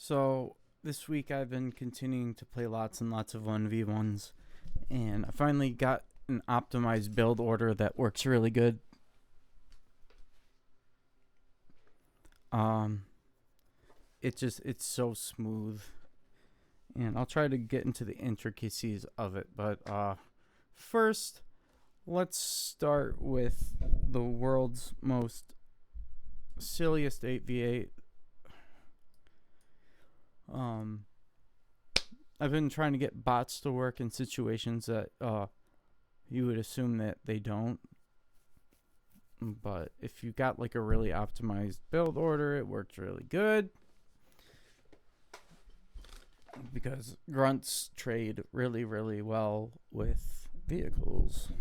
So this week I've been continuing to play lots and lots of 1v1s, and I finally got an optimized build order that works really good. Um, it's so smooth, and I'll try to get into the intricacies of it. But first, let's start with the world's most silliest 8v8. I've been trying to get bots to work in situations that you would assume that they don't. But if you got like a really optimized build order, it works really good. Because grunts trade really, really well with vehicles.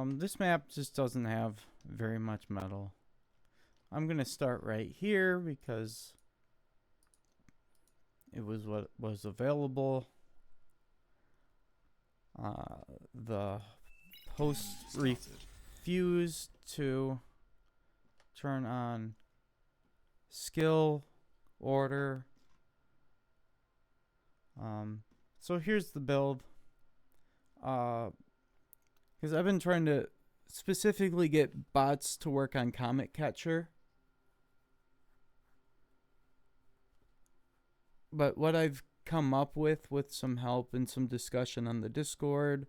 This map just doesn't have very much metal. I'm going to start right here because it was what was available. The host refused to turn on skill order. So here's the build. Because I've been trying to specifically get bots to work on Comet Catcher. But what I've come up with some help and some discussion on the Discord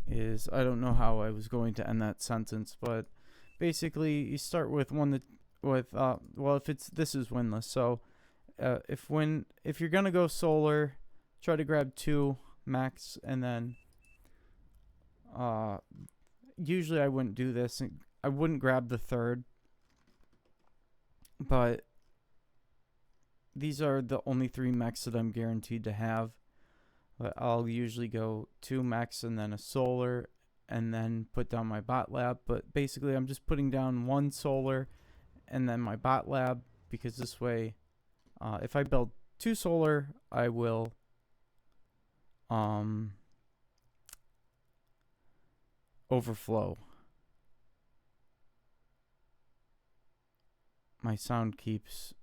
is, I don't know how I was going to end that sentence, but basically you start with this is winless. So if you're gonna go solar, try to grab 2 max, and then usually I wouldn't do this. I wouldn't grab the 3rd. But these are the only 3 mechs that I'm guaranteed to have. But I'll usually go 2 mechs and then a solar, and then put down my bot lab. But basically I'm just putting down 1 solar and then my bot lab, because this way if I build 2 solar, I will overflow. My sound keeps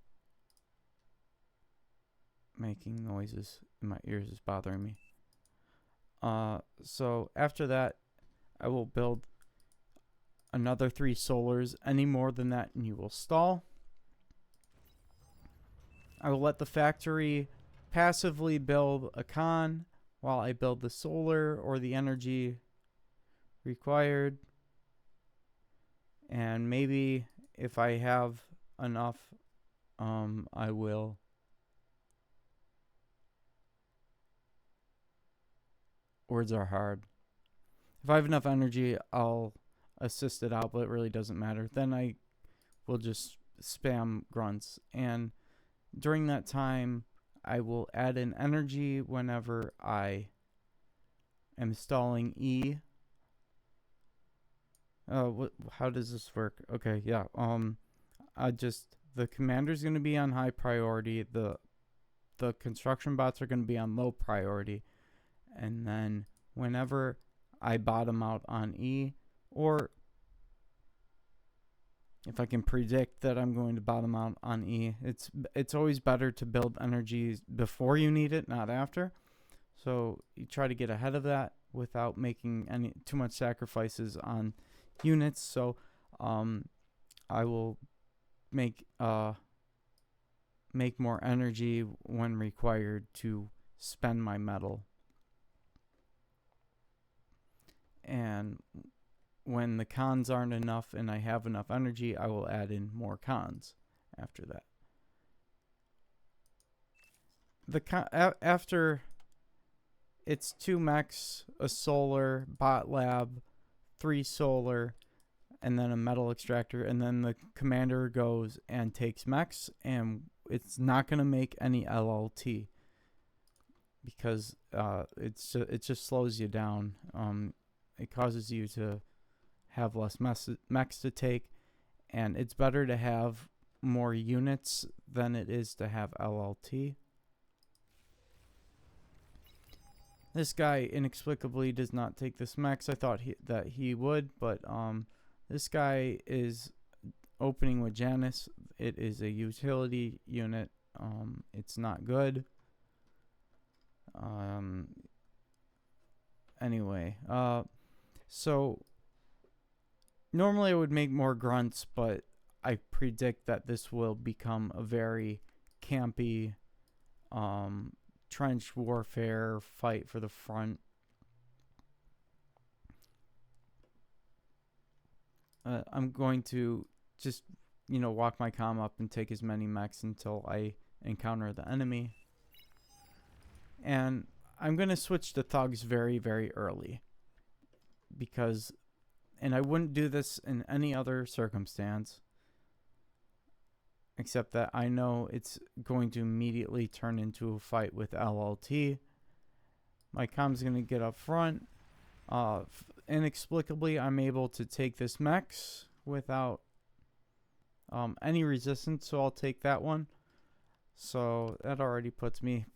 making noises in my ears. Is bothering me. So after that, I will build another 3 solars. Any more than that and you will stall. I will let the factory passively build a con while I build the solar or the energy required. And maybe if I have enough, I will words are hard. If I have enough energy, I'll assist it out, but it really doesn't matter. Then I will just spam grunts, and during that time I will add in energy whenever I am stalling E. How does this work? Okay, yeah. The commander's going to be on high priority. The construction bots are going to be on low priority. And then whenever I bottom out on E, or if I can predict that I'm going to bottom out on E, it's always better to build energy before you need it, not after. So you try to get ahead of that without making too much sacrifices on units. So I will make more energy when required to spend my metal. And when the cons aren't enough and I have enough energy, I will add in more cons after that. After it's 2 mechs, a solar, bot lab, 3 solar, and then a metal extractor, and then the commander goes and takes mechs, and it's not going to make any LLT because it just slows you down. It causes you to have less mechs to take, and it's better to have more units than it is to have LLT. This guy inexplicably does not take this max. I thought that he would, but this guy is opening with Janus. It is a utility unit. It's not good. Anyway, so normally I would make more grunts, but I predict that this will become a very campy trench warfare fight for the front. I'm going to just, walk my comm up and take as many mechs until I encounter the enemy. And I'm going to switch to thugs very, very early. And I wouldn't do this in any other circumstance, except that I know it's going to immediately turn into a fight with LLT. My comm's going to get up front. Inexplicably, I'm able to take this mechs without any resistance, so I'll take that one. So that already puts me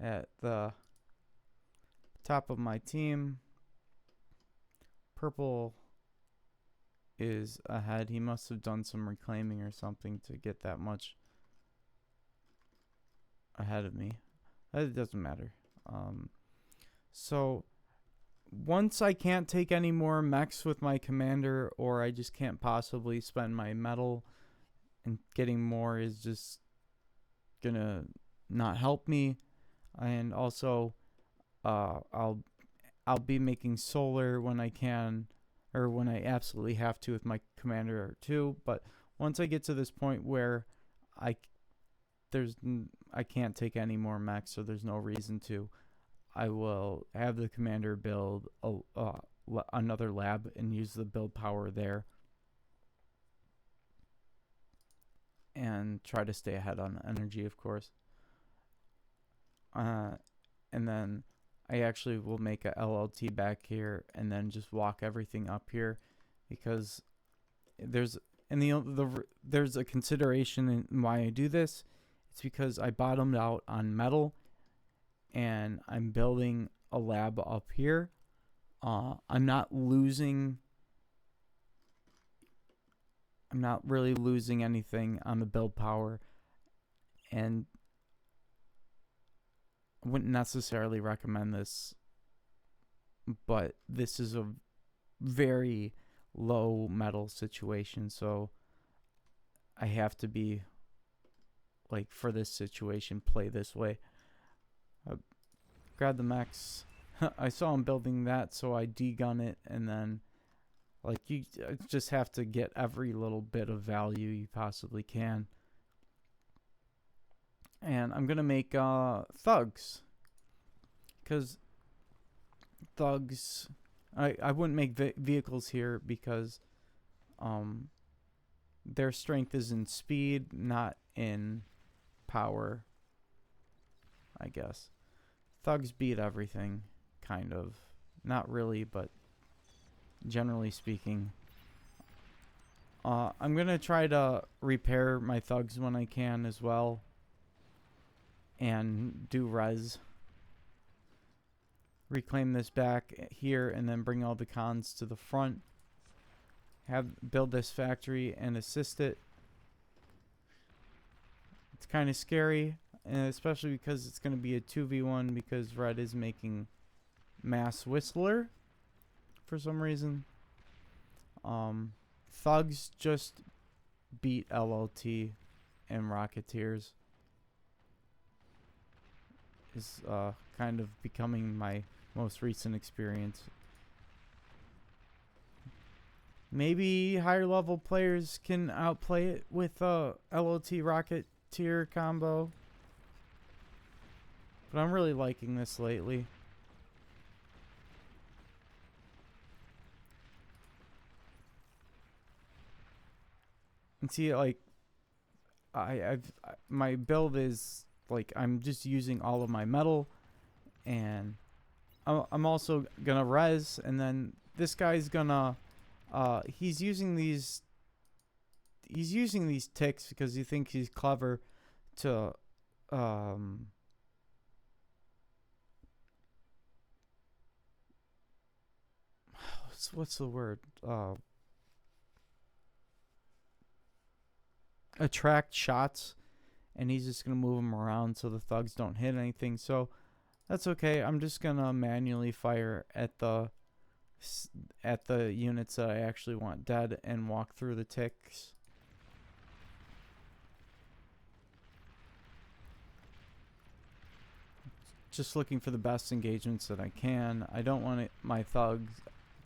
at the top of my team. Purple is ahead. He must have done some reclaiming or something to get that much ahead of me. It doesn't matter. So once I can't take any more mechs with my commander, or I just can't possibly spend my metal, and getting more is just gonna not help me. And also I'll be making solar when I can, or when I absolutely have to with my commander too. But once I get to this point where I can't take any more mechs, so there's no reason to, I will have the commander build another lab and use the build power there, and try to stay ahead on energy, of course. And then I actually will make a LLT back here and then just walk everything up here, because there's a consideration in why I do this. It's because I bottomed out on metal, and I'm building a lab up here. I'm not really losing anything on the build power, and I wouldn't necessarily recommend this, but this is a very low metal situation, so I have to be, like, for this situation, play this way. Grab the mechs. I saw him building that, so I degun it, and then, like, you just have to get every little bit of value you possibly can. And I'm gonna make thugs, because thugs, I wouldn't make vehicles here, because their strength is in speed, not in power, I guess. Thugs beat everything, kind of. Not really, but generally speaking. I'm going to try to repair my thugs when I can as well, and do res. Reclaim this back here, and then bring all the cons to the front. Build this factory and assist it. It's kind of scary, and especially because it's going to be a 2v1, because red is making mass whistler for some reason. Thugs just beat LLT and Rocketeers. Is kind of becoming my most recent experience. Maybe higher level players can outplay it with LLT Rocketeer combo, but I'm really liking this lately. And see, like, my build is, like, I'm just using all of my metal, and I'm also gonna res, and then this guy's gonna he's using these ticks because he thinks he's clever to what's the word? Attract shots, and he's just gonna move them around so the thugs don't hit anything. So that's okay. I'm just gonna manually fire at the units that I actually want dead and walk through the ticks. Just looking for the best engagements that I can. I don't want my thugs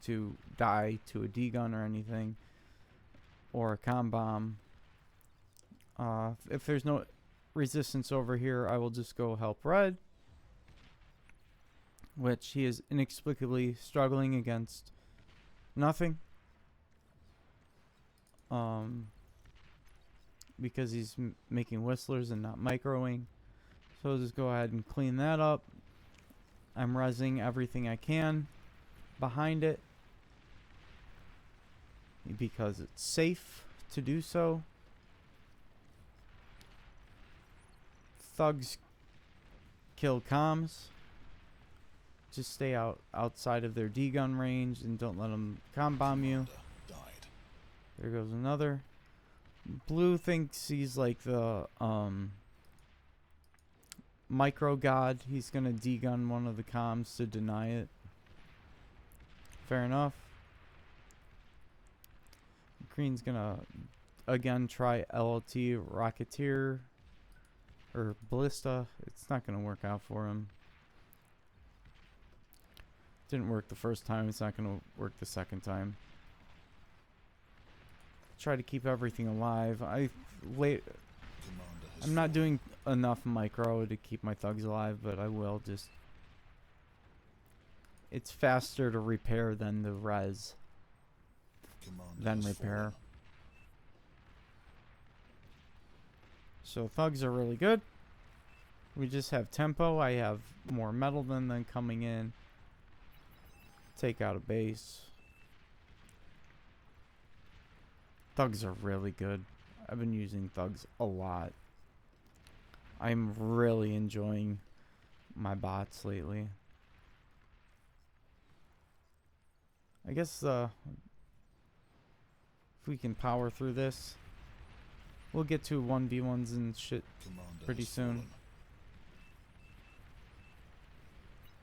to die to a D-gun or anything, or a comm bomb. If there's no resistance over here, I will just go help red, which he is inexplicably struggling against nothing. Because he's making whistlers and not microing. So I'll just go ahead and clean that up. I'm rezzing everything I can behind it because it's safe to do so. Thugs kill comms. Just stay outside of their D-gun range and don't let them comm bomb you. There goes another. Blue thinks he's like the micro god. He's gonna D-gun one of the comms to deny it. Fair enough. Green's gonna again try LLT Rocketeer or Ballista. It's not gonna work out for him. Didn't work the first time. It's not gonna work the second time. Try to keep everything alive. I'm not doing enough micro to keep my thugs alive, but I will just... It's faster to repair than the res. Then repair. So thugs are really good. We just have tempo. I have more metal than them coming in. Take out a base. Thugs are really good. I've been using thugs a lot. I'm really enjoying my bots lately. I guess if we can power through this, we'll get to 1v1s and shit pretty soon.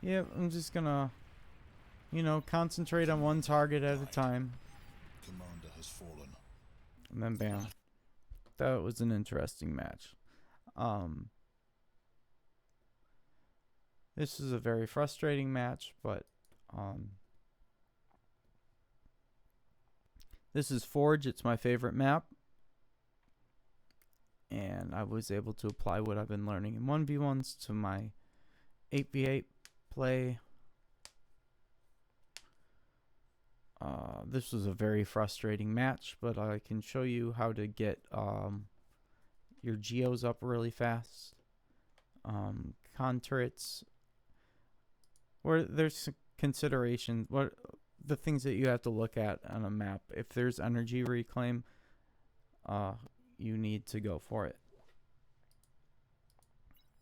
Yeah, I'm just gonna, you know, concentrate on one target at a time. Commander has fallen. And then bam. That was an interesting match. This is a very frustrating match, but this is Forge. It's my favorite map. And I was able to apply what I've been learning in 1v1s to my 8v8 play. This was a very frustrating match, but I can show you how to get your geos up really fast. Conturrets. Where there's consideration, what the things that you have to look at on a map. If there's energy reclaim, you need to go for it.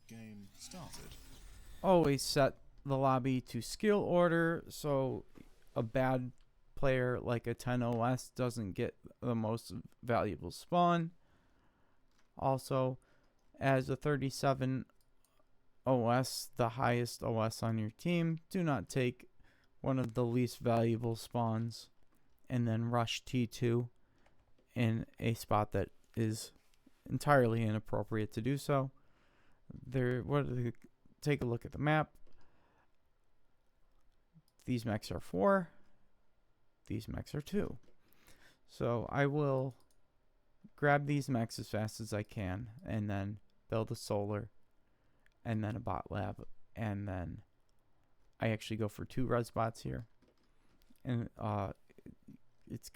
Game started. Always set the lobby to skill order, so a bad player like a 10 OS doesn't get the most valuable spawn. Also, as a 37 OS, the highest OS on your team, do not take one of the least valuable spawns and then rush T2 in a spot that is entirely inappropriate to do so. Take a look at the map. These mechs are 4. These mechs are 2. So I will grab these mechs as fast as I can and then build a solar and then a bot lab, and then I actually go for 2 res bots here. And it's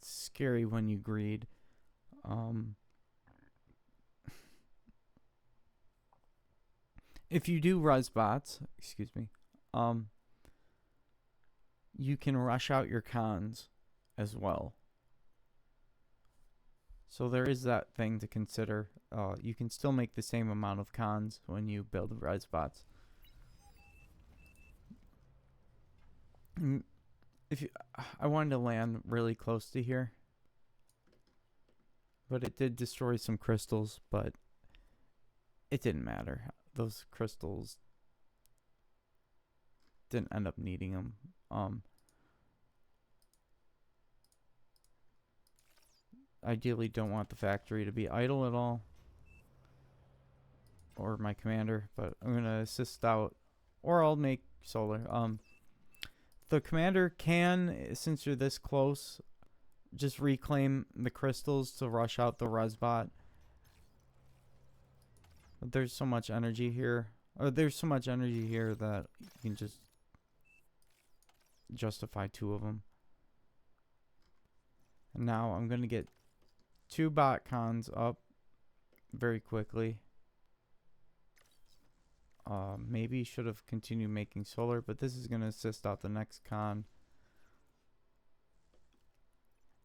scary when you greed. If you do res bots, you can rush out your cons as well. So there is that thing to consider. You can still make the same amount of cons when you build res bots. if you, I wanted to land really close to here, but it did destroy some crystals, but it didn't matter. Those crystals didn't end up needing them. Ideally don't want the factory to be idle at all, or my commander, but I'm going to assist out, or I'll make solar. The commander can, since you're this close, just reclaim the crystals to rush out the Resbot. There's so much energy here, there's so much energy here that you can just justify 2 of them. And now I'm going to get 2 bot cons up very quickly. Maybe should have continued making solar, but this is going to assist out the next con.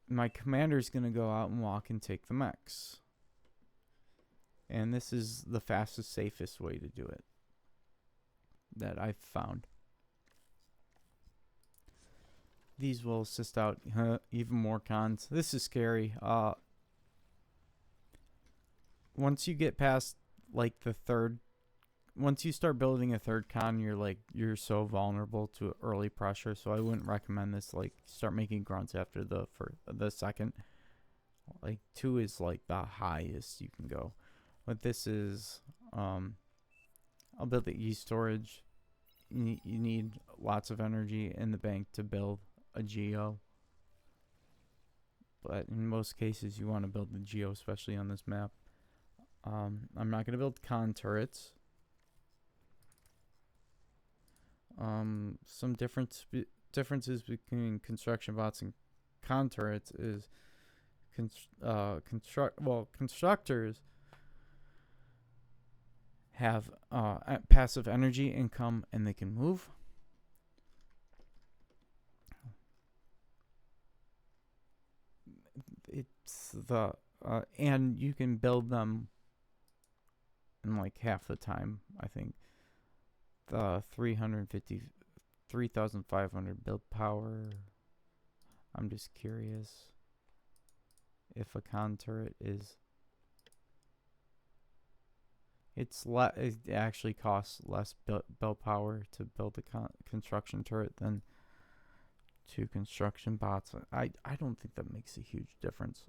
My commander's going to go out and walk and take the mechs. And this is the fastest, safest way to do it that I've found. These will assist out even more cons. This is scary. Once you get past like the third, once you start building a third con, you're so vulnerable to early pressure. So I wouldn't recommend this. Like, start making grunts after the second. Like 2 is like the highest you can go. But this is, I'll build the e-storage. You need lots of energy in the bank to build a geo. But in most cases, you want to build the geo, especially on this map. I'm not going to build con turrets. Some differences between construction bots and con turrets is constructors have passive energy income and they can move. It's the and you can build them in like half the time, I think. The 3,500 build power. I'm just curious if a con turret is. It actually costs less build power to build a construction turret than 2 construction bots. I don't think that makes a huge difference.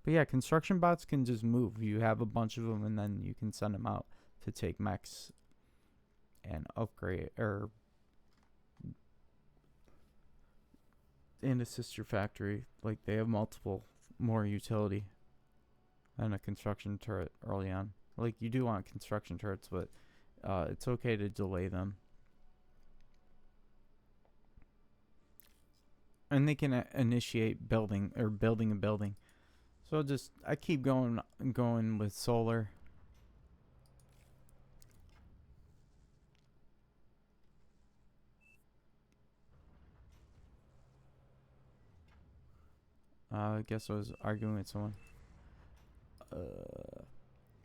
But yeah, construction bots can just move. You have a bunch of them, and then you can send them out to take mechs and upgrade and assist your factory. Like, they have more utility than a construction turret early on. Like, you do want construction turrets, but it's okay to delay them. And they can initiate building a building. So I keep going with solar. I guess I was arguing with someone.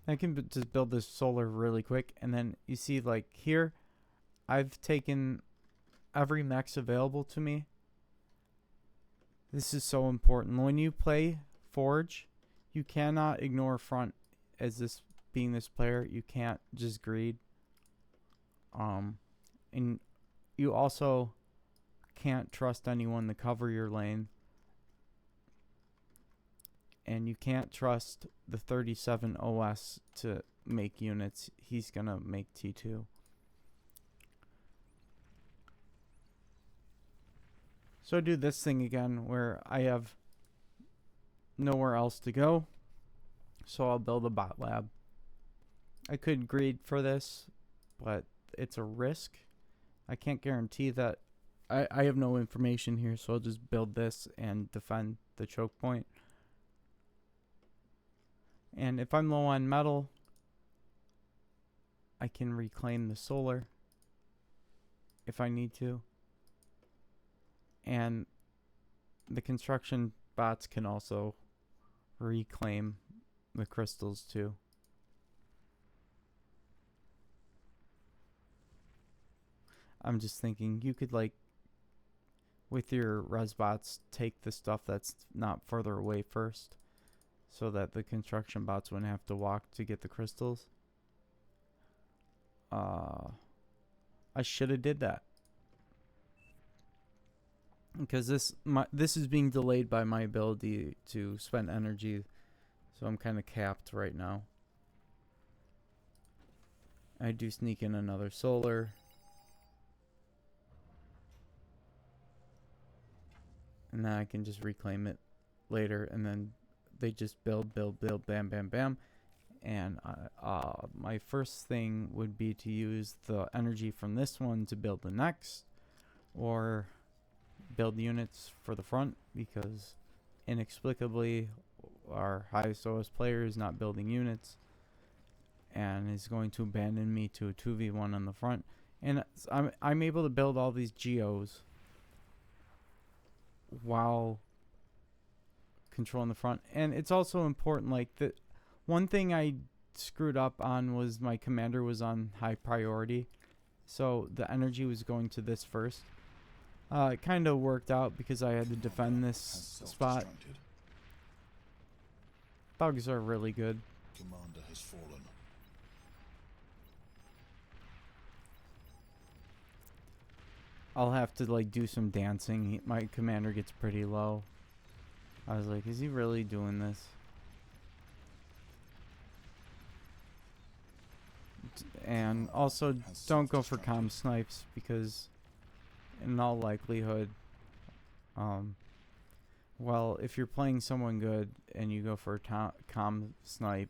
I can just build this solar really quick, and then you see, like, here, I've taken every mechs available to me. This is so important. When you play Forge, you cannot ignore front as this being this player. You can't just greed. And you also can't trust anyone to cover your lane. And you can't trust the 37 OS to make units. He's gonna make T2. So I do this thing again where I have nowhere else to go. So I'll build a bot lab. I could greed for this, but it's a risk. I can't guarantee that. I have no information here, so I'll just build this and defend the choke point. And if I'm low on metal, I can reclaim the solar if I need to. And the construction bots can also reclaim the crystals too. I'm just thinking you could, like, with your res bots, take the stuff that's not further away first, so that the construction bots wouldn't have to walk to get the crystals. I should have did that, because this is being delayed by my ability to spend energy, so I'm kind of capped right now. I do sneak in another solar. And then I can just reclaim it later, and then they just build, bam, bam, bam. And my first thing would be to use the energy from this one to build the next, or build units for the front, because inexplicably our highest OS player is not building units and is going to abandon me to a 2v1 on the front. And I'm able to build all these geos while controlling the front. And it's also important, like, the one thing I screwed up on was my commander was on high priority, so the energy was going to this first. It kind of worked out because I had to defend this spot. Thugs are really good. Commander has fallen. I'll have to, like, do some dancing. My commander gets pretty low. I was like, is he really doing this? And also, don't go for comm snipes, because in all likelihood, well, if you're playing someone good and you go for a comm snipe,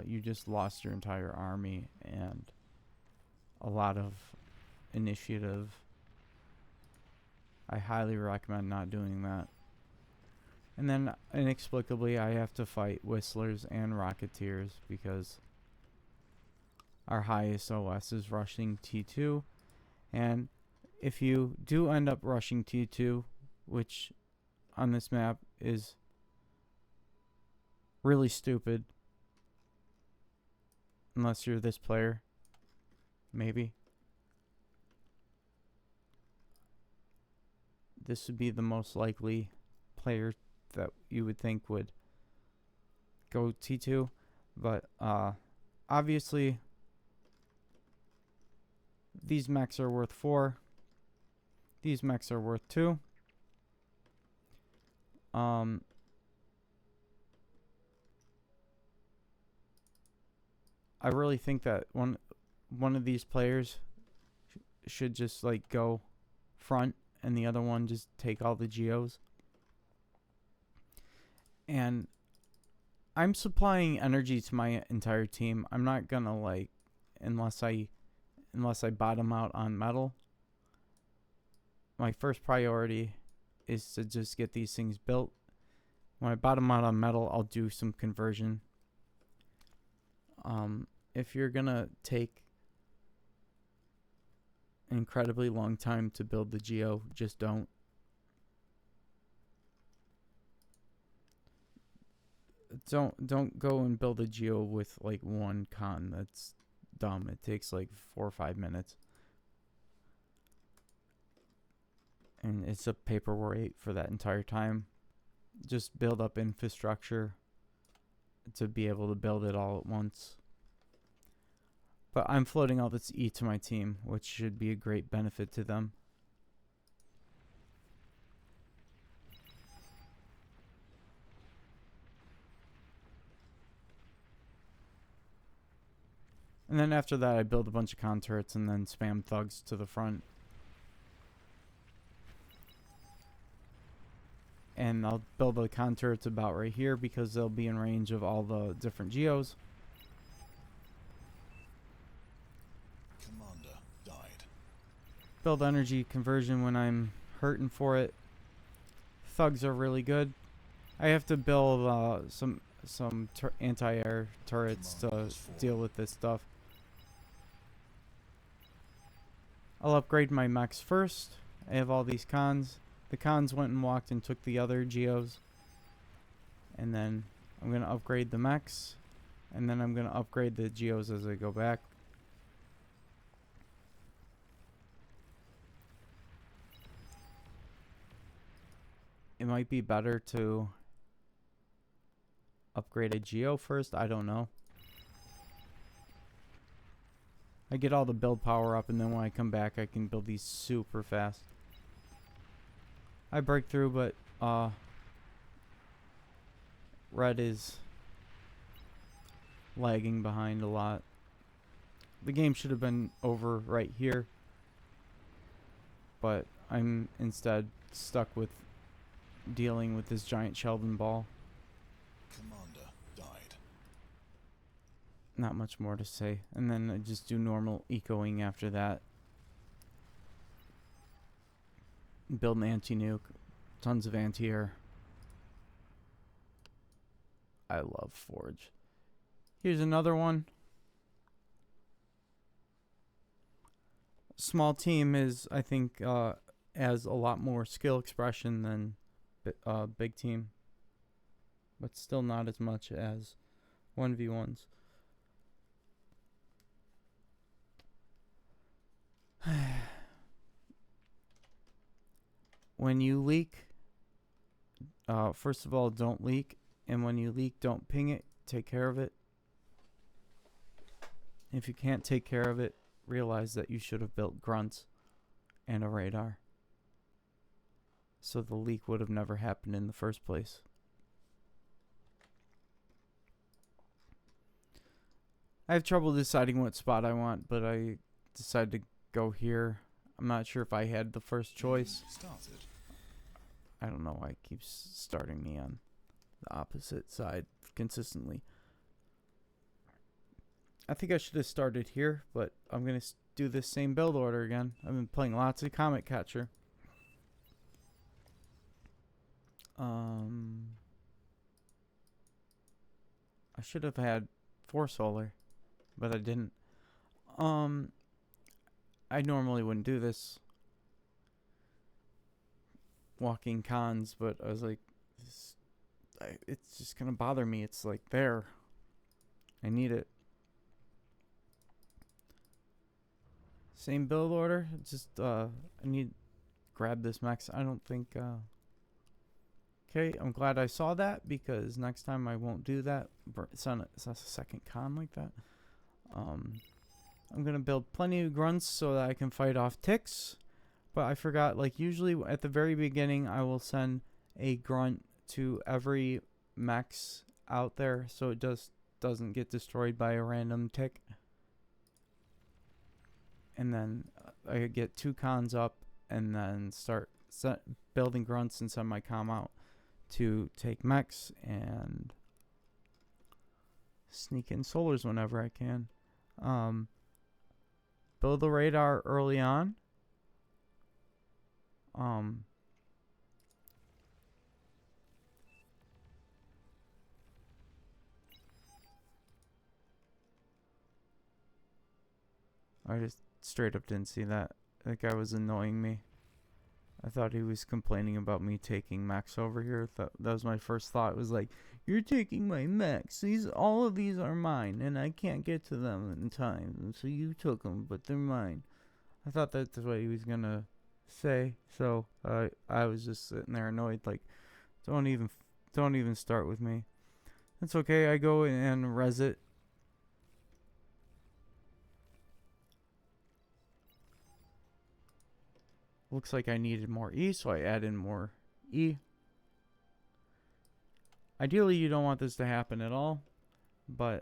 you just lost your entire army and a lot of initiative. I highly recommend not doing that. And then, inexplicably, I have to fight Whistlers and Rocketeers, because our highest OS is rushing T2. And if you do end up rushing T2, which on this map is really stupid, unless you're this player, maybe. This would be the most likely player that you would think would go T2, but obviously these mechs are worth 4. These mechs are worth 2. I really think that one of these players should just, like, go front, and the other one just take all the geos. And I'm supplying energy to my entire team. I'm not gonna, like, unless I bottom out on metal. My first priority is to just get these things built. When I bottom out on metal, I'll do some conversion. If you're gonna take an incredibly long time to build the geo, just don't. Don't go and build a geo with, like, one con. That's dumb. It takes like 4 or 5 minutes, and it's a paperweight for that entire time. Just build up infrastructure to be able to build it all at once. But I'm floating all this E to my team, which should be a great benefit to them. And then after that, I build a bunch of con turrets and then spam thugs to the front. And I'll build the con turrets about right here, because they'll be in range of all the different geos. Commander died. Build energy conversion when I'm hurting for it. Thugs are really good. I have to build some anti-air turrets to deal with this stuff. I'll upgrade my mechs first. I have all these cons. The cons went and walked and took the other geos. And then I'm going to upgrade the mechs. And then I'm going to upgrade the geos as I go back. might be better to upgrade a Geo first. I don't know. I get all the build power up, and then when I come back, I can build these super fast. I break through, but red is lagging behind a lot. The game should have been over right here, but I'm instead stuck with dealing with this giant Sheldon ball. Commander died. Not much more to say. And then I just do normal ecoing after that. Build an anti-nuke. Tons of anti-air. I love Forge. Here's another one. Small team is, I think, has a lot more skill expression than big team. But still not as much as 1v1s. When you leak, first of all, don't leak. And when you leak, don't ping it. Take care of it. If you can't take care of it, realize that you should have built grunts and a radar. So the leak would have never happened in the first place. I have trouble deciding what spot I want, but I decided to go here. I'm not sure if I had the first choice. Started. I don't know why it keeps starting me on the opposite side consistently. I think I should have started here, but I'm going to do this same build order again. I've been playing lots of Comet Catcher. I should have had 4 solar, but I didn't. I normally wouldn't do this. Walking cons, but I was like, it's just going to bother me. It's like there. I need it. Same build order. Just I need to grab this max. I don't think okay, I'm glad I saw that, because next time I won't do that. It's a second con like that. I'm gonna build plenty of grunts so that I can fight off ticks. But I forgot, like usually at the very beginning I will send a grunt to every max out there so it doesn't get destroyed by a random tick. And then I get 2 cons up, and then start building grunts and send my com out to take mechs and sneak in solars whenever I can. Build the radar early on. I just straight up didn't see that. That guy was annoying me. I thought he was complaining about me taking Max over here. That was my first thought. It was like, you're taking my Max. All of these are mine, and I can't get to them in time. So you took them, but they're mine. I thought that's what he was gonna say. So I was just sitting there annoyed, like, don't even start with me. It's okay. I go and res it. Looks like I needed more E, so I add in more E. Ideally, you don't want this to happen at all, but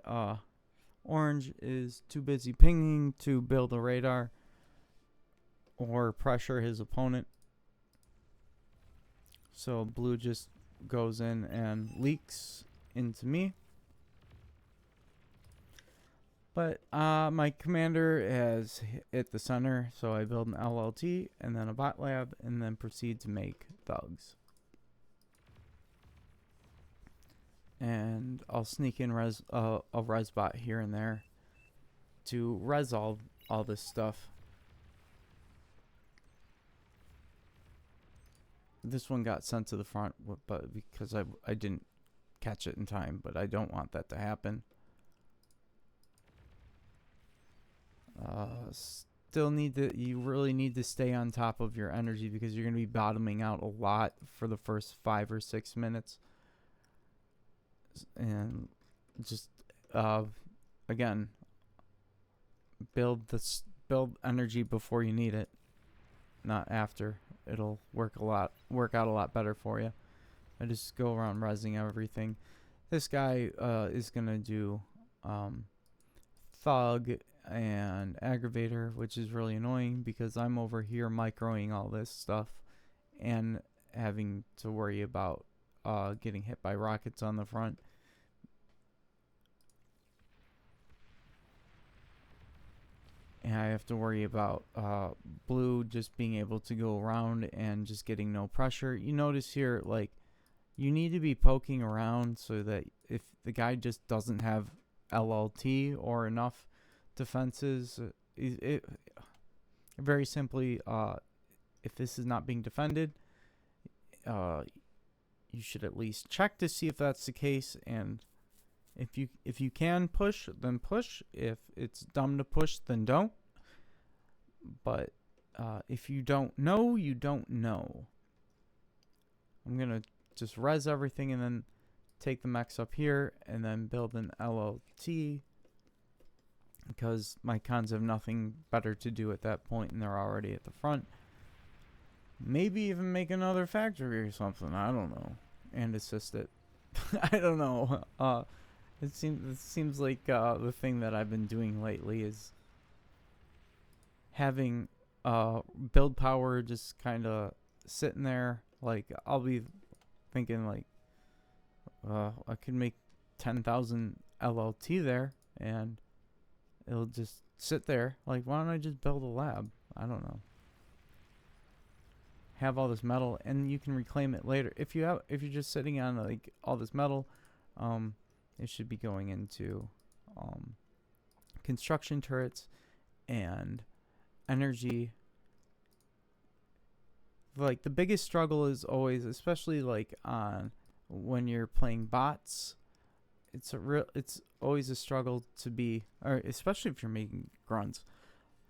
orange is too busy pinging to build a radar or pressure his opponent. So blue just goes in and leaks into me. But my commander has hit the center, so I build an LLT and then a bot lab, and then proceed to make thugs. And I'll sneak in a res bot here and there to res all this stuff. This one got sent to the front, but because I didn't catch it in time, but I don't want that to happen. you really need to stay on top of your energy because you're going to be bottoming out a lot for the first 5 or 6 minutes. And just again, build energy before you need it, not after. It'll work out a lot better for you. I just go around resing everything. This guy is gonna do thug and aggravator, which is really annoying because I'm over here microing all this stuff and having to worry about getting hit by rockets on the front. And I have to worry about blue just being able to go around and just getting no pressure. You notice here, like, you need to be poking around so that if the guy just doesn't have LLT or enough defenses, very simply, if this is not being defended, you should at least check to see if that's the case. And if you can push, then push. If it's dumb to push, then don't. But if you don't know, you don't know. I'm gonna just res everything and then take the mechs up here and then build an LLT because my cons have nothing better to do at that point and they're already at the front. Maybe even make another factory or something. I don't know. And assist it. I don't know. It seems like the thing that I've been doing lately is having build power just kind of sitting there. Like, I'll be thinking like I could make 10,000 LLT there and it'll just sit there. Like, why don't I just build a lab? I don't know. Have all this metal and you can reclaim it later. If you're just sitting on like all this metal, it should be going into construction turrets and energy. Like, the biggest struggle is always, especially like on when you're playing bots, it's always a struggle to be, or especially if you're making grunts,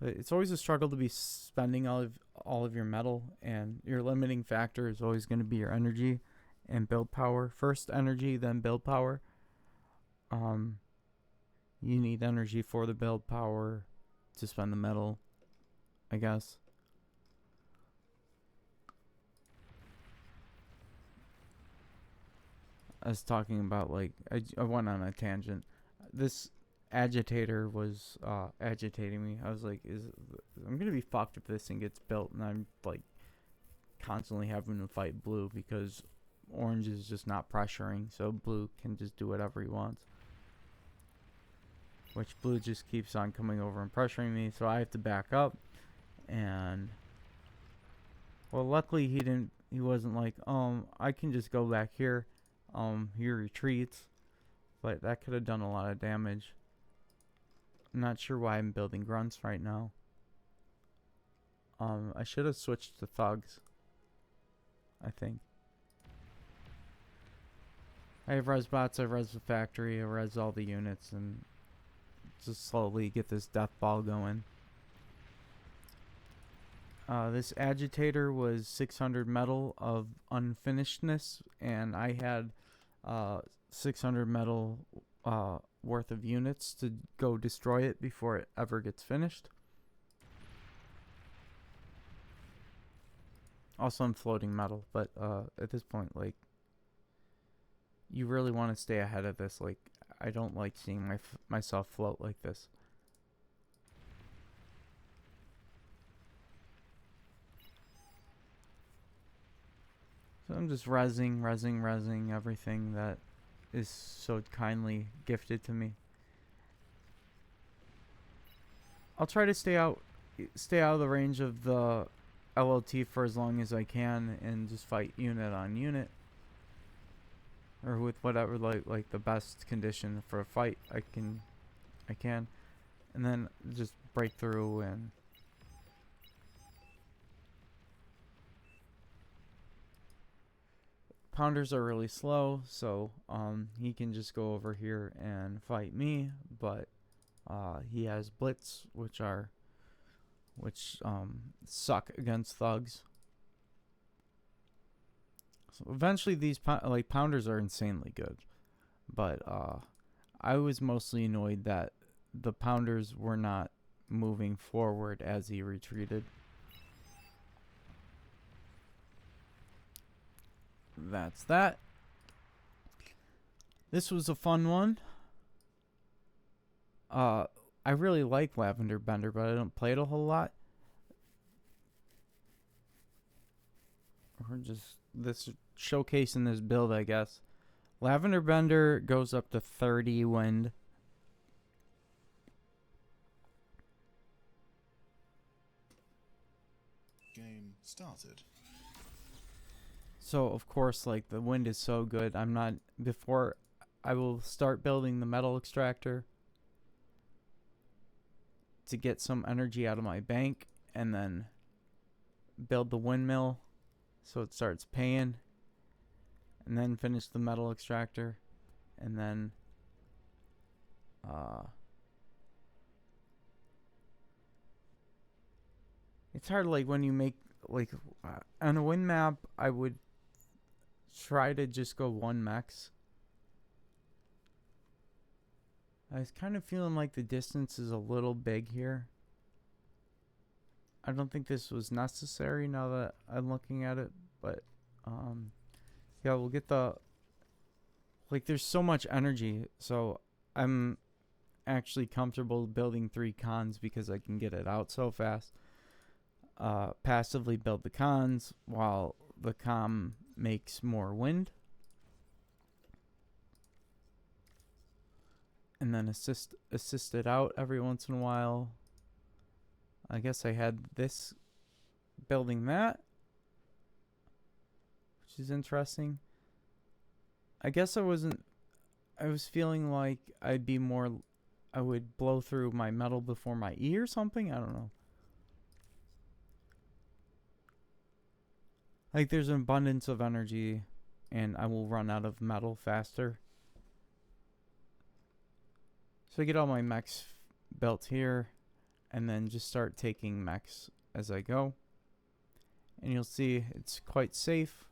it's always a struggle to be spending all of your metal, and your limiting factor is always going to be your energy and build power. First energy, then build power. You need energy for the build power to spend the metal, I guess. I was talking about, like, I went on a tangent. This agitator was agitating me. I was like, I'm gonna be fucked if this thing gets built, and I'm like constantly having to fight blue because orange is just not pressuring, so blue can just do whatever he wants. Which blue just keeps on coming over and pressuring me, so I have to back up. And well, luckily he wasn't like, I can just go back here. He retreats, but that could have done a lot of damage. I'm not sure why I'm building grunts right now. I should have switched to thugs, I think. I have res bots, I res the factory, I res all the units, and just slowly get this death ball going. This agitator was 600 metal of unfinishedness, and I had 600 metal worth of units to go destroy it before it ever gets finished. Also, I'm floating metal, but at this point, like, you really want to stay ahead of this. Like, I don't like seeing myself float like this. So I'm just resing everything that is so kindly gifted to me. I'll try to stay out of the range of the LLT for as long as I can and just fight unit on unit, or with whatever like the best condition for a fight I can, and then just break through. And pounders are really slow, so he can just go over here and fight me, but he has blitz, which are which suck against thugs. So eventually these pounders are insanely good, but I was mostly annoyed that the pounders were not moving forward as he retreated. That's that. This was a fun one. I really like Lavender Bender, but I don't play it a whole lot. We're just showcasing this build, I guess. Lavender Bender goes up to 30 wind. Game started. So, of course, like, the wind is so good. Before I will start building the metal extractor to get some energy out of my bank, and then build the windmill so it starts paying, and then finish the metal extractor, and then it's hard, like, when you make, like, on a wind map, I would try to just go one max. I was kind of feeling like the distance is a little big here. I don't think this was necessary now that I'm looking at it, but yeah, we'll get the, like, there's so much energy, so I'm actually comfortable building 3 cons because I can get it out so fast. Passively build the cons while the com makes more wind, and then assist it out every once in a while. I guess I had this building that, which is interesting. I guess I was feeling like I would blow through my metal before my E or something. I don't know. Like, there's an abundance of energy, and I will run out of metal faster. So I get all my mechs built here, and then just start taking mechs as I go. And you'll see it's quite safe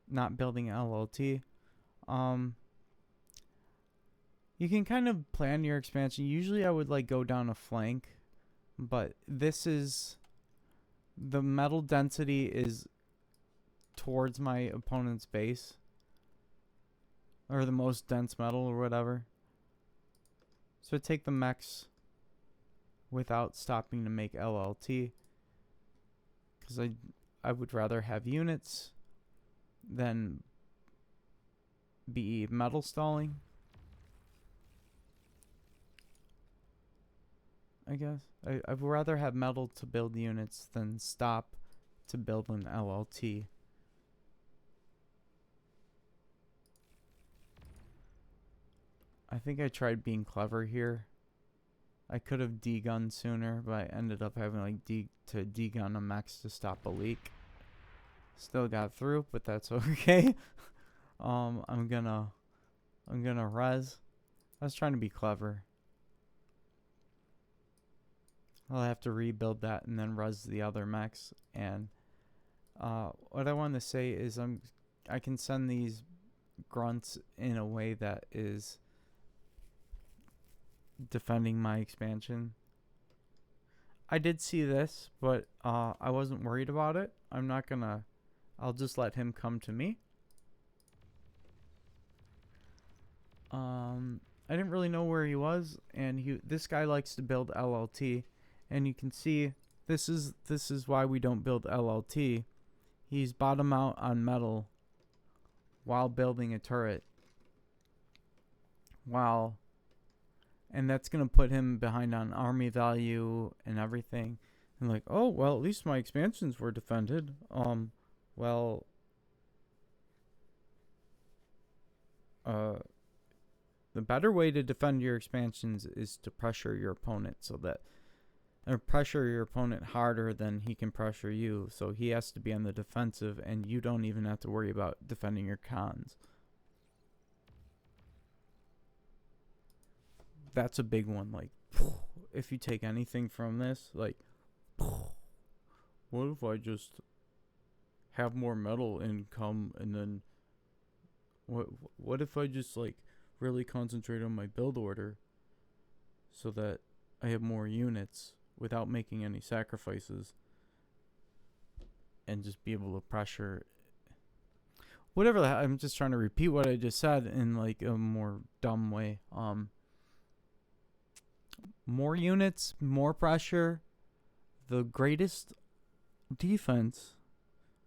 not building LLT. You can kind of plan your expansion. Usually I would like go down a flank, but this is, the metal density is towards my opponent's base, or the most dense metal or whatever. So I take the mechs without stopping to make LLT, because I would rather have units than be metal stalling, I guess. I'd rather have metal to build units than stop to build an LLT. I think I tried being clever here. I could have D-gunned sooner, but I ended up having like D-gun a max to stop a leak. Still got through, but that's okay. I'm gonna res. I was trying to be clever. I'll have to rebuild that and then res the other mechs. And what I want to say is I can send these grunts in a way that is defending my expansion. I did see this, but I wasn't worried about it. I'll just let him come to me. I didn't really know where he was, and this guy likes to build LLT, and you can see this is why we don't build LLT. He's bottom out on metal while building a turret. And that's going to put him behind on army value and everything. And like, oh, well, at least my expansions were defended. Well, the better way to defend your expansions is to pressure your opponent or pressure your opponent harder than he can pressure you. So he has to be on the defensive, and you don't even have to worry about defending your cons. That's a big one. Like, if you take anything from this, like, what if I just have more metal income, and then what if I just like really concentrate on my build order so that I have more units without making any sacrifices, and just be able to pressure whatever I'm just trying to repeat what I just said in like a more dumb way. More units, more pressure. The greatest defense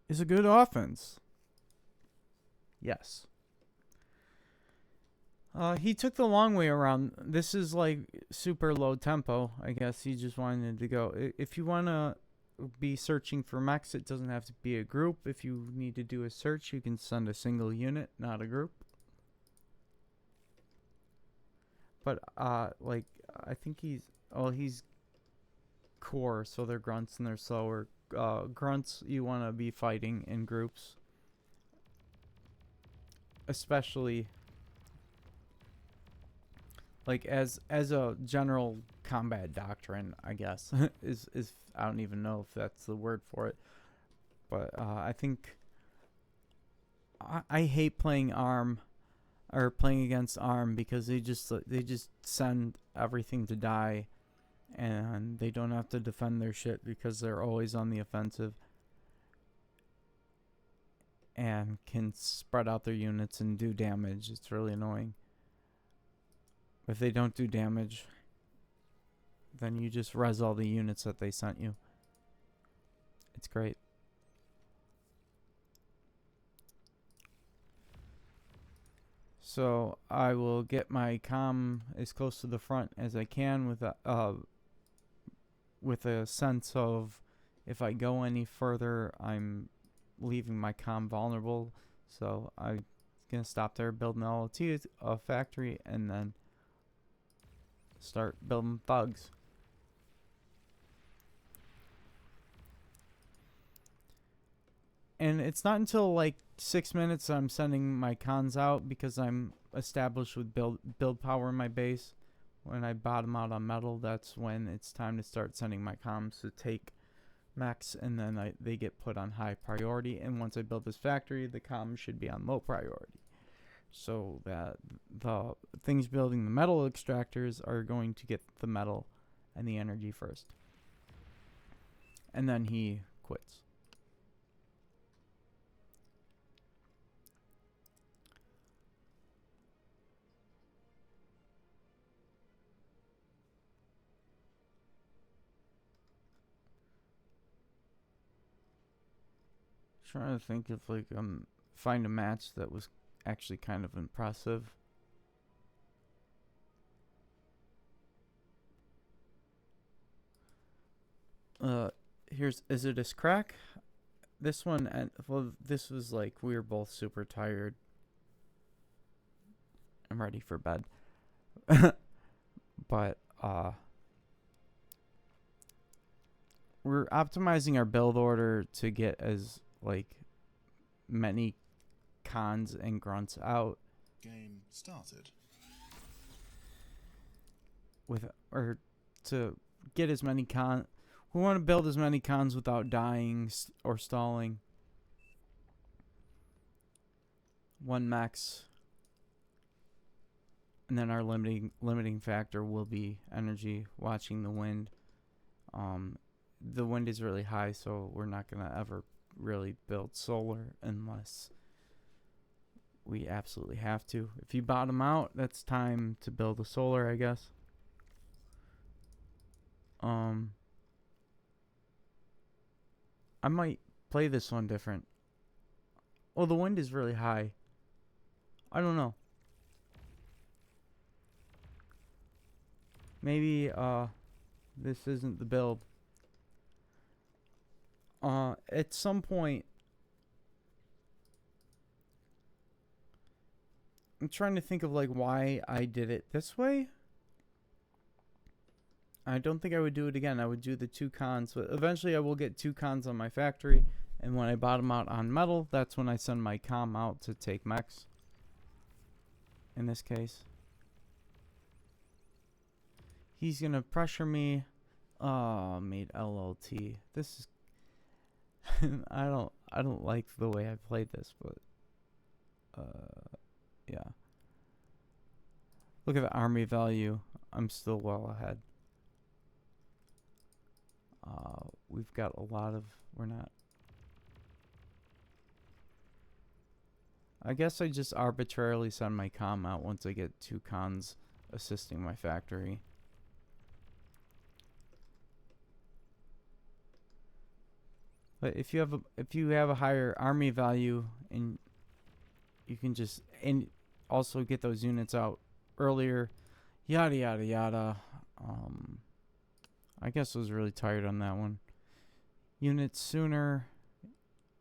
is a good offense. Yes. He took the long way around. This is like super low tempo. I guess he just wanted to go. If you want to be searching for mechs, it doesn't have to be a group. If you need to do a search, you can send a single unit, not a group. But like I think he's core, so they're grunts and they're slower. Grunts you want to be fighting in groups, especially like as a general combat doctrine, I guess. is I don't even know if that's the word for it, but I think I hate playing ARM or playing against ARM because they just send everything to die, and they don't have to defend their shit because they're always on the offensive and can spread out their units and do damage. It's really annoying. If they don't do damage, then you just res all the units that they sent you. It's great. So I will get my comm as close to the front as I can with a sense of if I go any further, I'm leaving my comm vulnerable. So I'm gonna stop there, build an LLT, a factory, and then start building thugs. And it's not until like 6 minutes I'm sending my cons out because I'm established with build power in my base. When I bottom out on metal, that's when it's time to start sending my comms to take mechs, and then they get put on high priority. And once I build this factory, the comms should be on low priority, so that the things building the metal extractors are going to get the metal and the energy first. And then he quits. Trying to think if like find a match that was actually kind of impressive. Here's Isidus Crack. This one, and well, this was like we were both super tired. I'm ready for bed. But we're optimizing our build order to get as like many cons and grunts out. Game started. Or to get as many we want to build as many cons without dying or stalling. One max, and then our limiting factor will be energy. Watching the wind. The wind is really high, so we're not gonna ever really build solar unless we absolutely have to. If you bottom out, that's time to build a solar, I guess. I might play this one different. Well, the wind is really high. I don't know. Maybe this isn't the build. At some point, I'm trying to think of like why I did it this way. I don't think I would do it again. I would do the 2 cons, but eventually I will get 2 cons on my factory, and when I bottom out on metal, that's when I send my comm out to take mechs. In this case, He's gonna pressure me. Oh, made LLT. This is I don't like the way I played this, but yeah. Look at the army value. I'm still well ahead. We've got a lot of we're not. I guess I just arbitrarily send my comm out once I get 2 cons assisting my factory. But if you have a higher army value, and you can just and also get those units out earlier, yada yada yada. I guess I was really tired on that one. Units sooner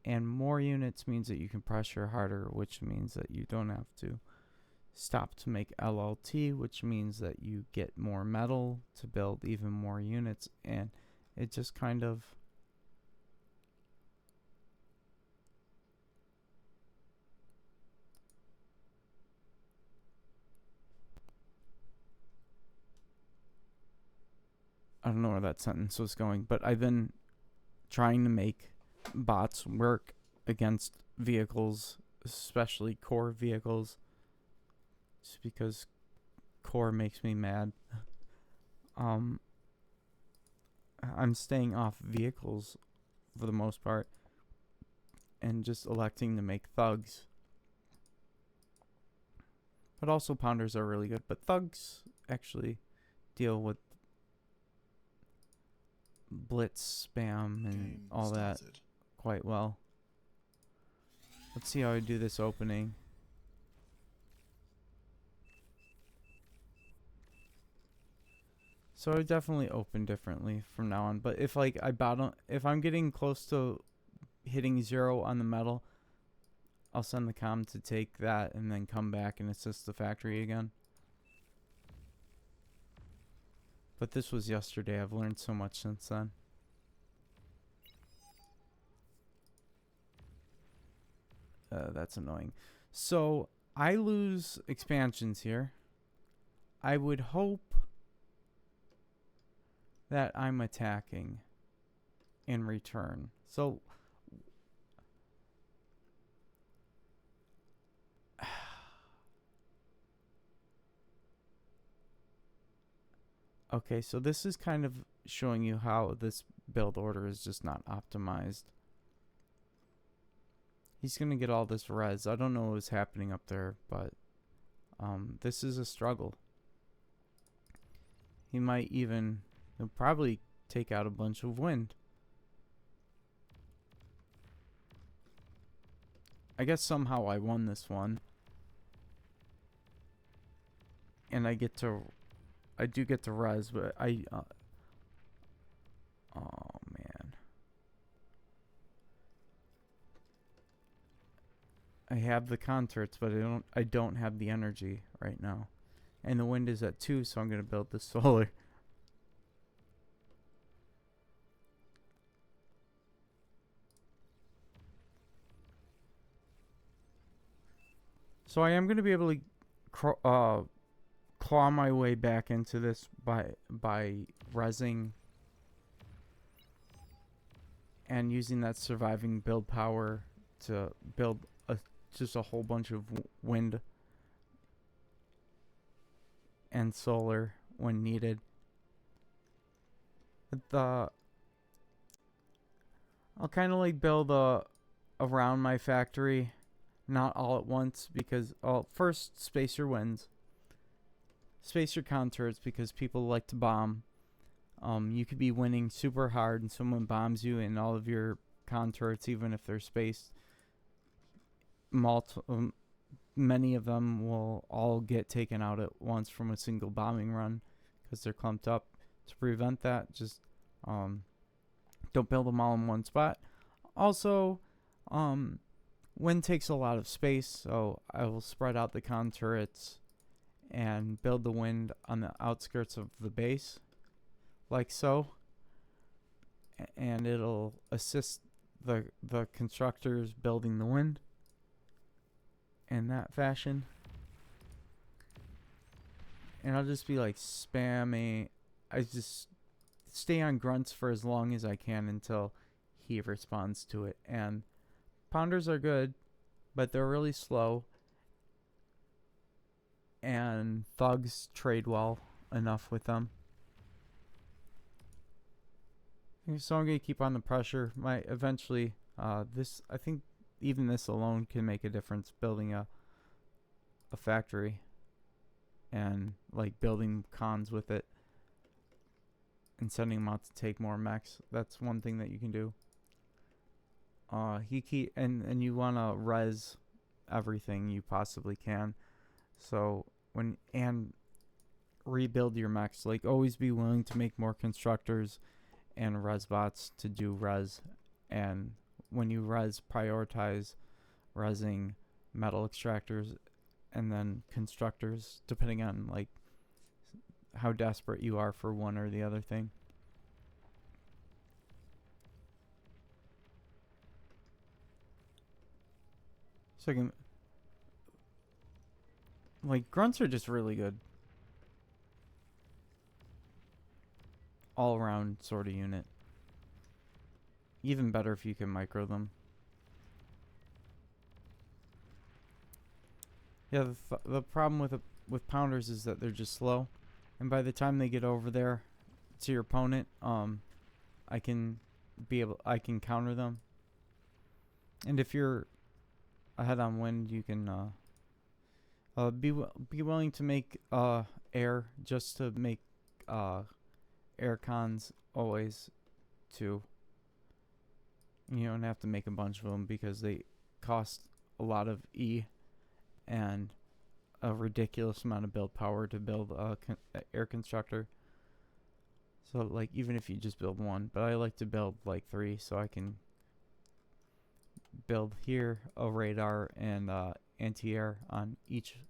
and more units means that you can pressure harder, which means that you don't have to stop to make LLT, which means that you get more metal to build even more units, and it just kind of I don't know where that sentence was going, but I've been trying to make bots work against vehicles, especially core vehicles, just because core makes me mad. I'm staying off vehicles for the most part and just electing to make thugs. But also pounders are really good, but thugs actually deal with blitz spam and all that quite well. Let's see how I do this opening. So I definitely open differently from now on, but if like if I'm getting close to hitting 0 on the metal, I'll send the comm to take that and then come back and assist the factory again. But this was yesterday. I've learned so much since then. That's annoying. So I lose expansions here. I would hope that I'm attacking in return. So okay, so this is kind of showing you how this build order is just not optimized. He's going to get all this res. I don't know what's happening up there, but this is a struggle. He'll probably take out a bunch of wind. I guess somehow I won this one. And I do get to res, but oh man. I have the concerts, but I don't have the energy right now. And the wind is at 2, so I'm going to build the solar. So I am going to be able to claw my way back into this by resing and using that surviving build power to build just a whole bunch of wind and solar when needed. I'll kind of like build around my factory, not all at once, because first space your wins, space your counters, because people like to bomb. You could be winning super hard and someone bombs you, and all of your conturrets, even if they're spaced, many of them will all get taken out at once from a single bombing run because they're clumped up. To prevent that, just don't build them all in one spot. Also, wind takes a lot of space, so I will spread out the conturrets and build the wind on the outskirts of the base, like so, and it'll assist the constructors building the wind in that fashion. And I'll just be like spamming I just stay on grunts for as long as I can until he responds to it. And pounders are good, but they're really slow. And thugs trade well enough with them. So I'm gonna keep on the pressure. My eventually, this I think even this alone can make a difference. Building a factory and like building cons with it and sending them out to take more mechs. That's one thing that you can do. And you wanna res everything you possibly can. So and rebuild your mechs. Like always be willing to make more constructors and res bots to do res. And when you res, prioritize resing metal extractors and then constructors, depending on like how desperate you are for one or the other thing. So I can, like, grunts are just really good. All around sort of unit. Even better if you can micro them. Yeah, the problem with pounders is that they're just slow, and by the time they get over there to your opponent, I can counter them. And if you're ahead on wind, you can be willing to make air just to make air cons always too. You don't have to make a bunch of them because they cost a lot of E and a ridiculous amount of build power to build a air constructor. So like even if you just build one, but I like to build like 3 so I can build here a radar and anti-air on each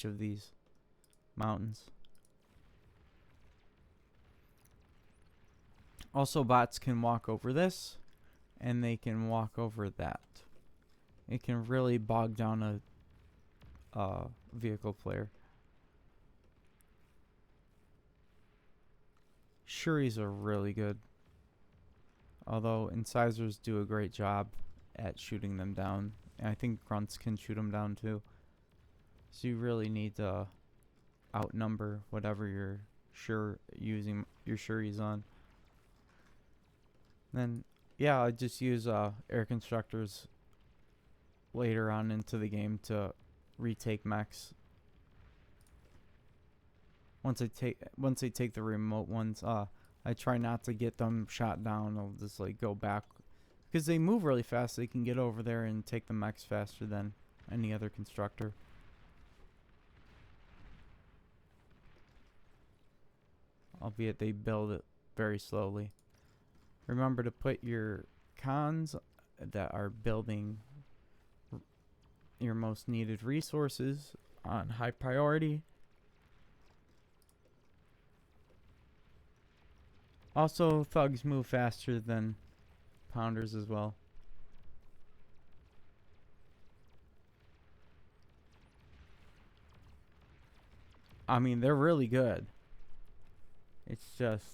of these mountains. Also, bots can walk over this and they can walk over that. It can really bog down a vehicle player. Shuris are really good, although incisors do a great job at shooting them down, and I think grunts can shoot them down too. So you really need to outnumber whatever you're using your shuris on. Then yeah, I just use air constructors later on into the game to retake mechs. Once they take the remote ones, I try not to get them shot down. I'll just like go back because they move really fast. They can get over there and take the mechs faster than any other constructor. Albeit they build it very slowly. Remember to put your cons that are building your most needed resources on high priority. Also, thugs move faster than pounders as well. I mean, they're really good. It's just,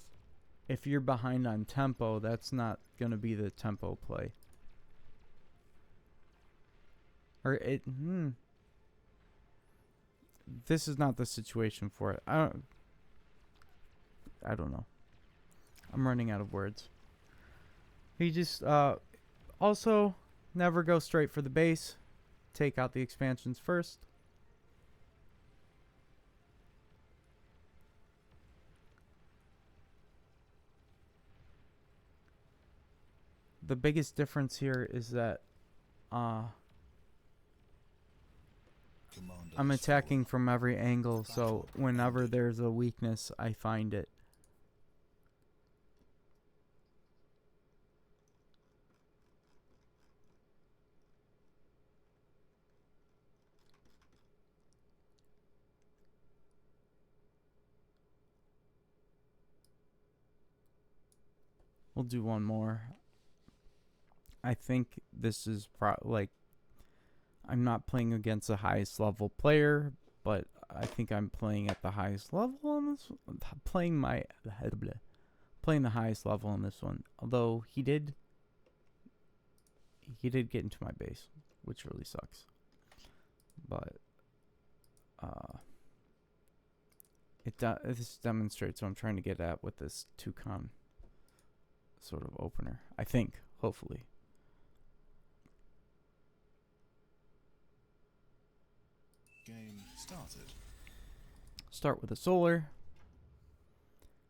if you're behind on tempo, that's not going to be the tempo play. Or this is not the situation for it. I don't know. I'm running out of words. You just also never go straight for the base. Take out the expansions first. The biggest difference here is that I'm attacking from every angle, so whenever there's a weakness, I find it. We'll do one more. I think this is like, I'm not playing against the highest level player, but I think I'm playing at the highest level on this. Playing the highest level on this one. Although he did get into my base, which really sucks. But this demonstrates what I'm trying to get at with this 2-con sort of opener. I think, hopefully. Game started. Start with a solar.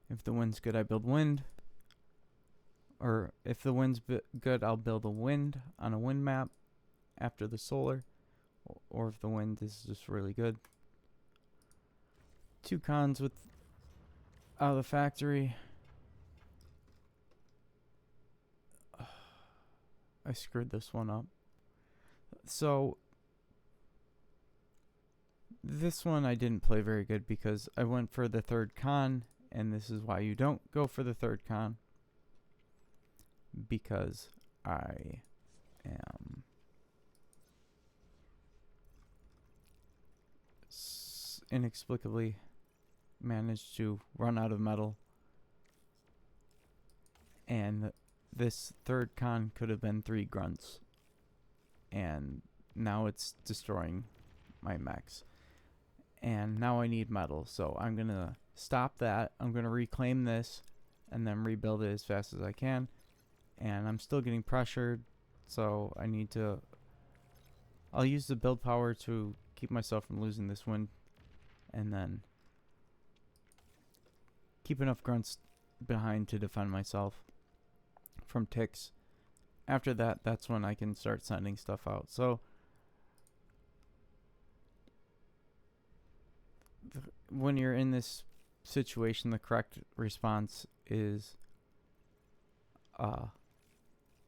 If the wind's good, I build wind. Or if the wind's good, I'll build a wind on a wind map after the solar. Or if the wind is just really good. 2 cons with out of the factory. I screwed this one up. So this one I didn't play very good because I went for the 3rd con, and this is why you don't go for the 3rd con. Because I am inexplicably managed to run out of metal, and this 3rd con could have been 3 grunts, and now it's destroying my mechs, and now I need metal, so I'm gonna stop that. I'm gonna reclaim this and then rebuild it as fast as I can, and I'm still getting pressured, so I'll use the build power to keep myself from losing this wind, and then keep enough grunts behind to defend myself from ticks. After that, that's when I can start sending stuff out. So when you're in this situation, the correct response is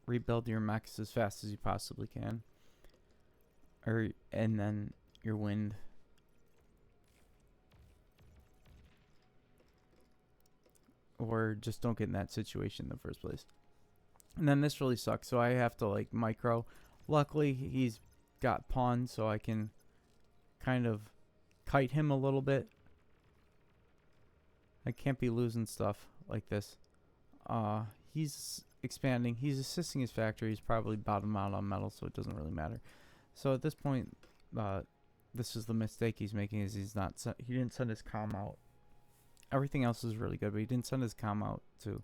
rebuild your mechs as fast as you possibly can, and then your wind. Or just don't get in that situation in the first place. And then this really sucks, so I have to like micro. Luckily, he's got pawns, so I can kind of kite him a little bit. I can't be losing stuff like this. He's expanding. He's assisting his factory. He's probably bottom out on metal, so it doesn't really matter. So at this point, this is the mistake he's making, is he didn't send his comm out. Everything else is really good, but he didn't send his comm out to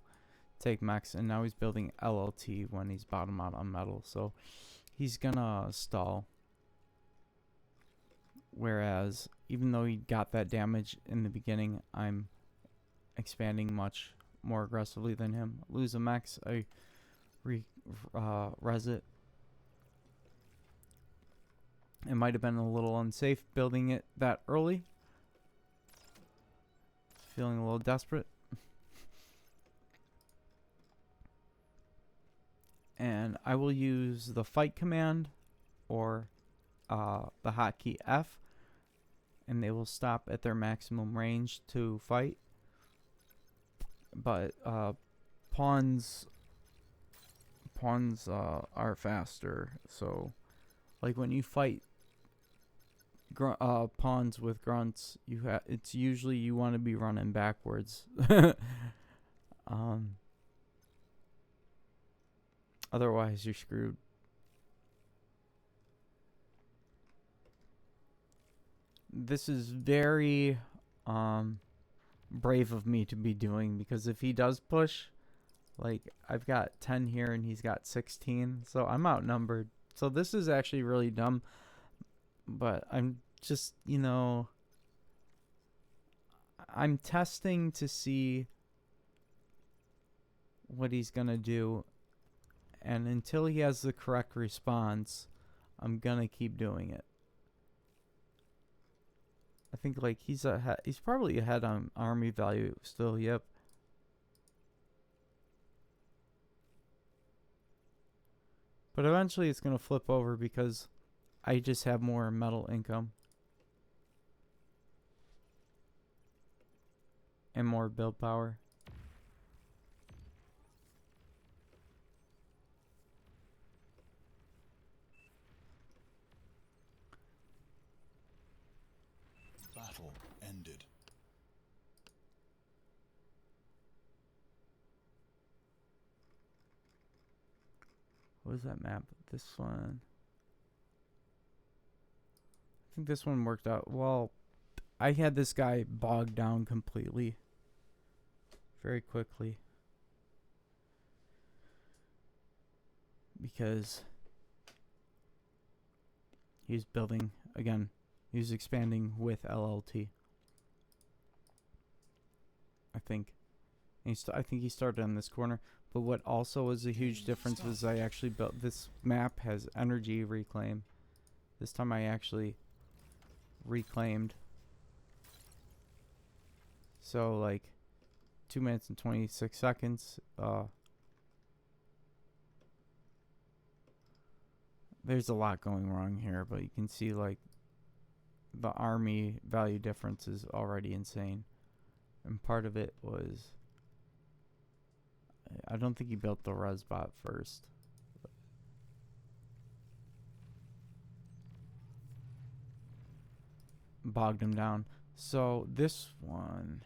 take mechs, and now he's building LLT when he's bottom out on metal, so he's gonna stall. Whereas, even though he got that damage in the beginning, I'm expanding much more aggressively than him. Lose a mechs, I res it. It might have been a little unsafe building it that early. Feeling a little desperate. And I will use the fight command or the hotkey F, and they will stop at their maximum range to fight. But pawns are faster, so like when you fight pawns with grunts, it's usually you want to be running backwards. Otherwise you're screwed. This is very brave of me to be doing, because if he does push, like I've got 10 here and he's got 16, so I'm outnumbered. So this is actually really dumb, but I'm just, I'm testing to see what he's gonna do, and until he has the correct response, I'm gonna keep doing it. I think like he's probably ahead on army value still. Yep. But eventually it's gonna flip over because I just have more metal income and more build power. Battle What was that map? This one. I think this one worked out. Well, I had this guy bogged down completely. Very quickly. Because he's building, again, he's expanding with LLT. I think. I think he started on this corner. But what also was a huge difference was I actually built, this map has energy reclaim. This time I actually reclaimed. So like 2 minutes and 26 seconds. There's a lot going wrong here, but you can see like the army value difference is already insane. And part of it was, I don't think he built the res bot first. Bogged him down. So this one,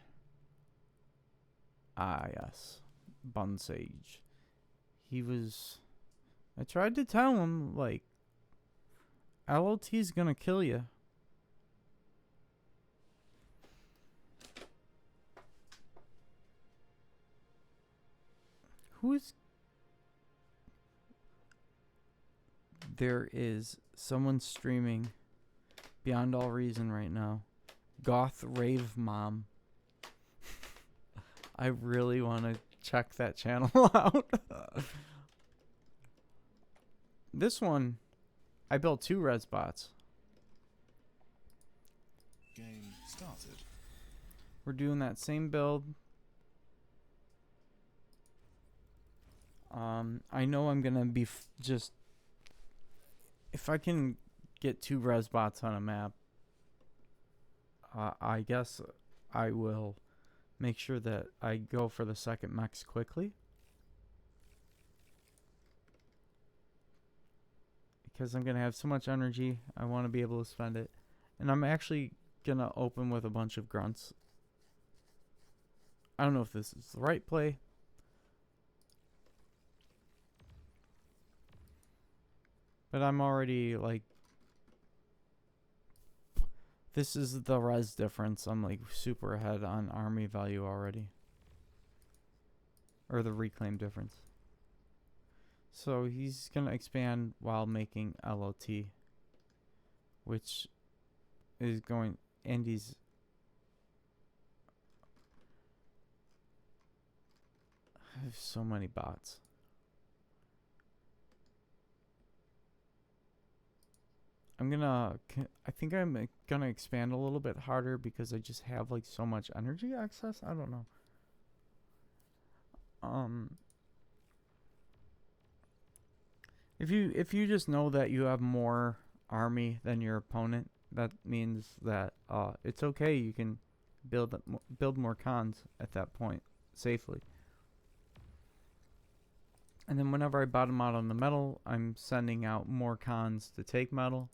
yes, Bun Sage. He was, I tried to tell him, like, LLT's gonna kill you. Who is... There is someone streaming beyond all reason right now. Goth Rave Mom. I really want to check that channel out. This one, I built 2 res bots. Game started. We're doing that same build. I know I'm gonna be just, if I can get 2 res bots on a map, I guess I will make sure that I go for the second mechs quickly. Because I'm going to have so much energy, I want to be able to spend it. And I'm actually going to open with a bunch of grunts. I don't know if this is the right play. But I'm already like, this is the res difference. I'm like super ahead on army value already. Or the reclaim difference. So he's going to expand while making LOT. Which is going, and he's, I have so many bots. I think I'm gonna expand a little bit harder because I just have like so much energy access. I don't know. If you just know that you have more army than your opponent, that means that it's okay. You can build more cons at that point safely. And then whenever I bottom out on the metal, I'm sending out more cons to take metal.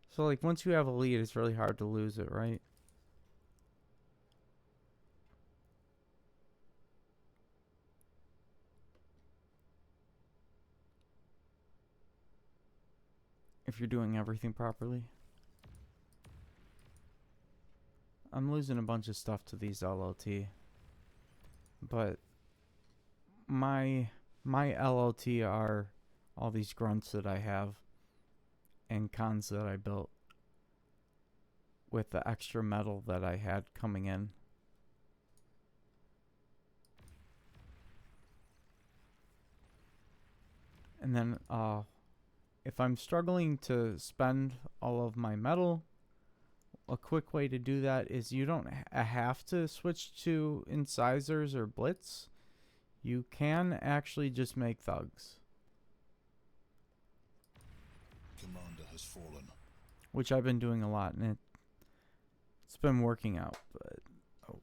So like once you have a lead, it's really hard to lose it, right? If you're doing everything properly. I'm losing a bunch of stuff to these LLT. But my LLT are all these grunts that I have and cons that I built with the extra metal that I had coming in. And then if I'm struggling to spend all of my metal, a quick way to do that is you don't have to switch to incisors or blitz. You can actually just make thugs. Commander has fallen. Which I've been doing a lot, and it's been working out, but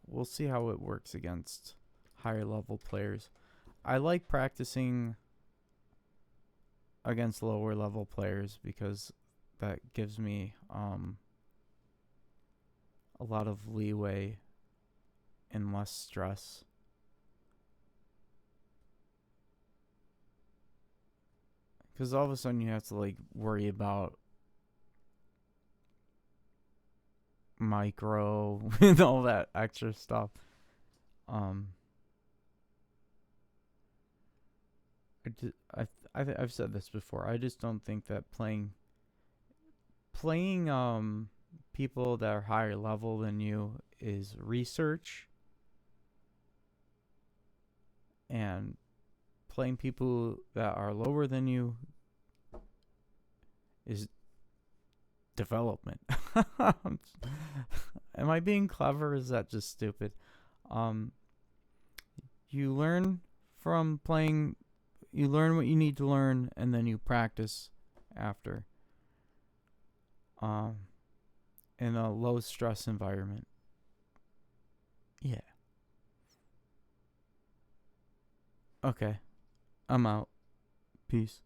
we'll see how it works against higher level players. I like practicing against lower level players because that gives me a lot of leeway and less stress. Because all of a sudden you have to like worry about micro and all that extra stuff. Um, I've said this before. I just don't think that playing people that are higher level than you is research, and playing people that are lower than you is development. Am I being clever? Or is that just stupid? Um, you learn from playing. You learn what you need to learn, and then you practice after. Um, in a low stress environment. Yeah. Okay. I'm out. Peace.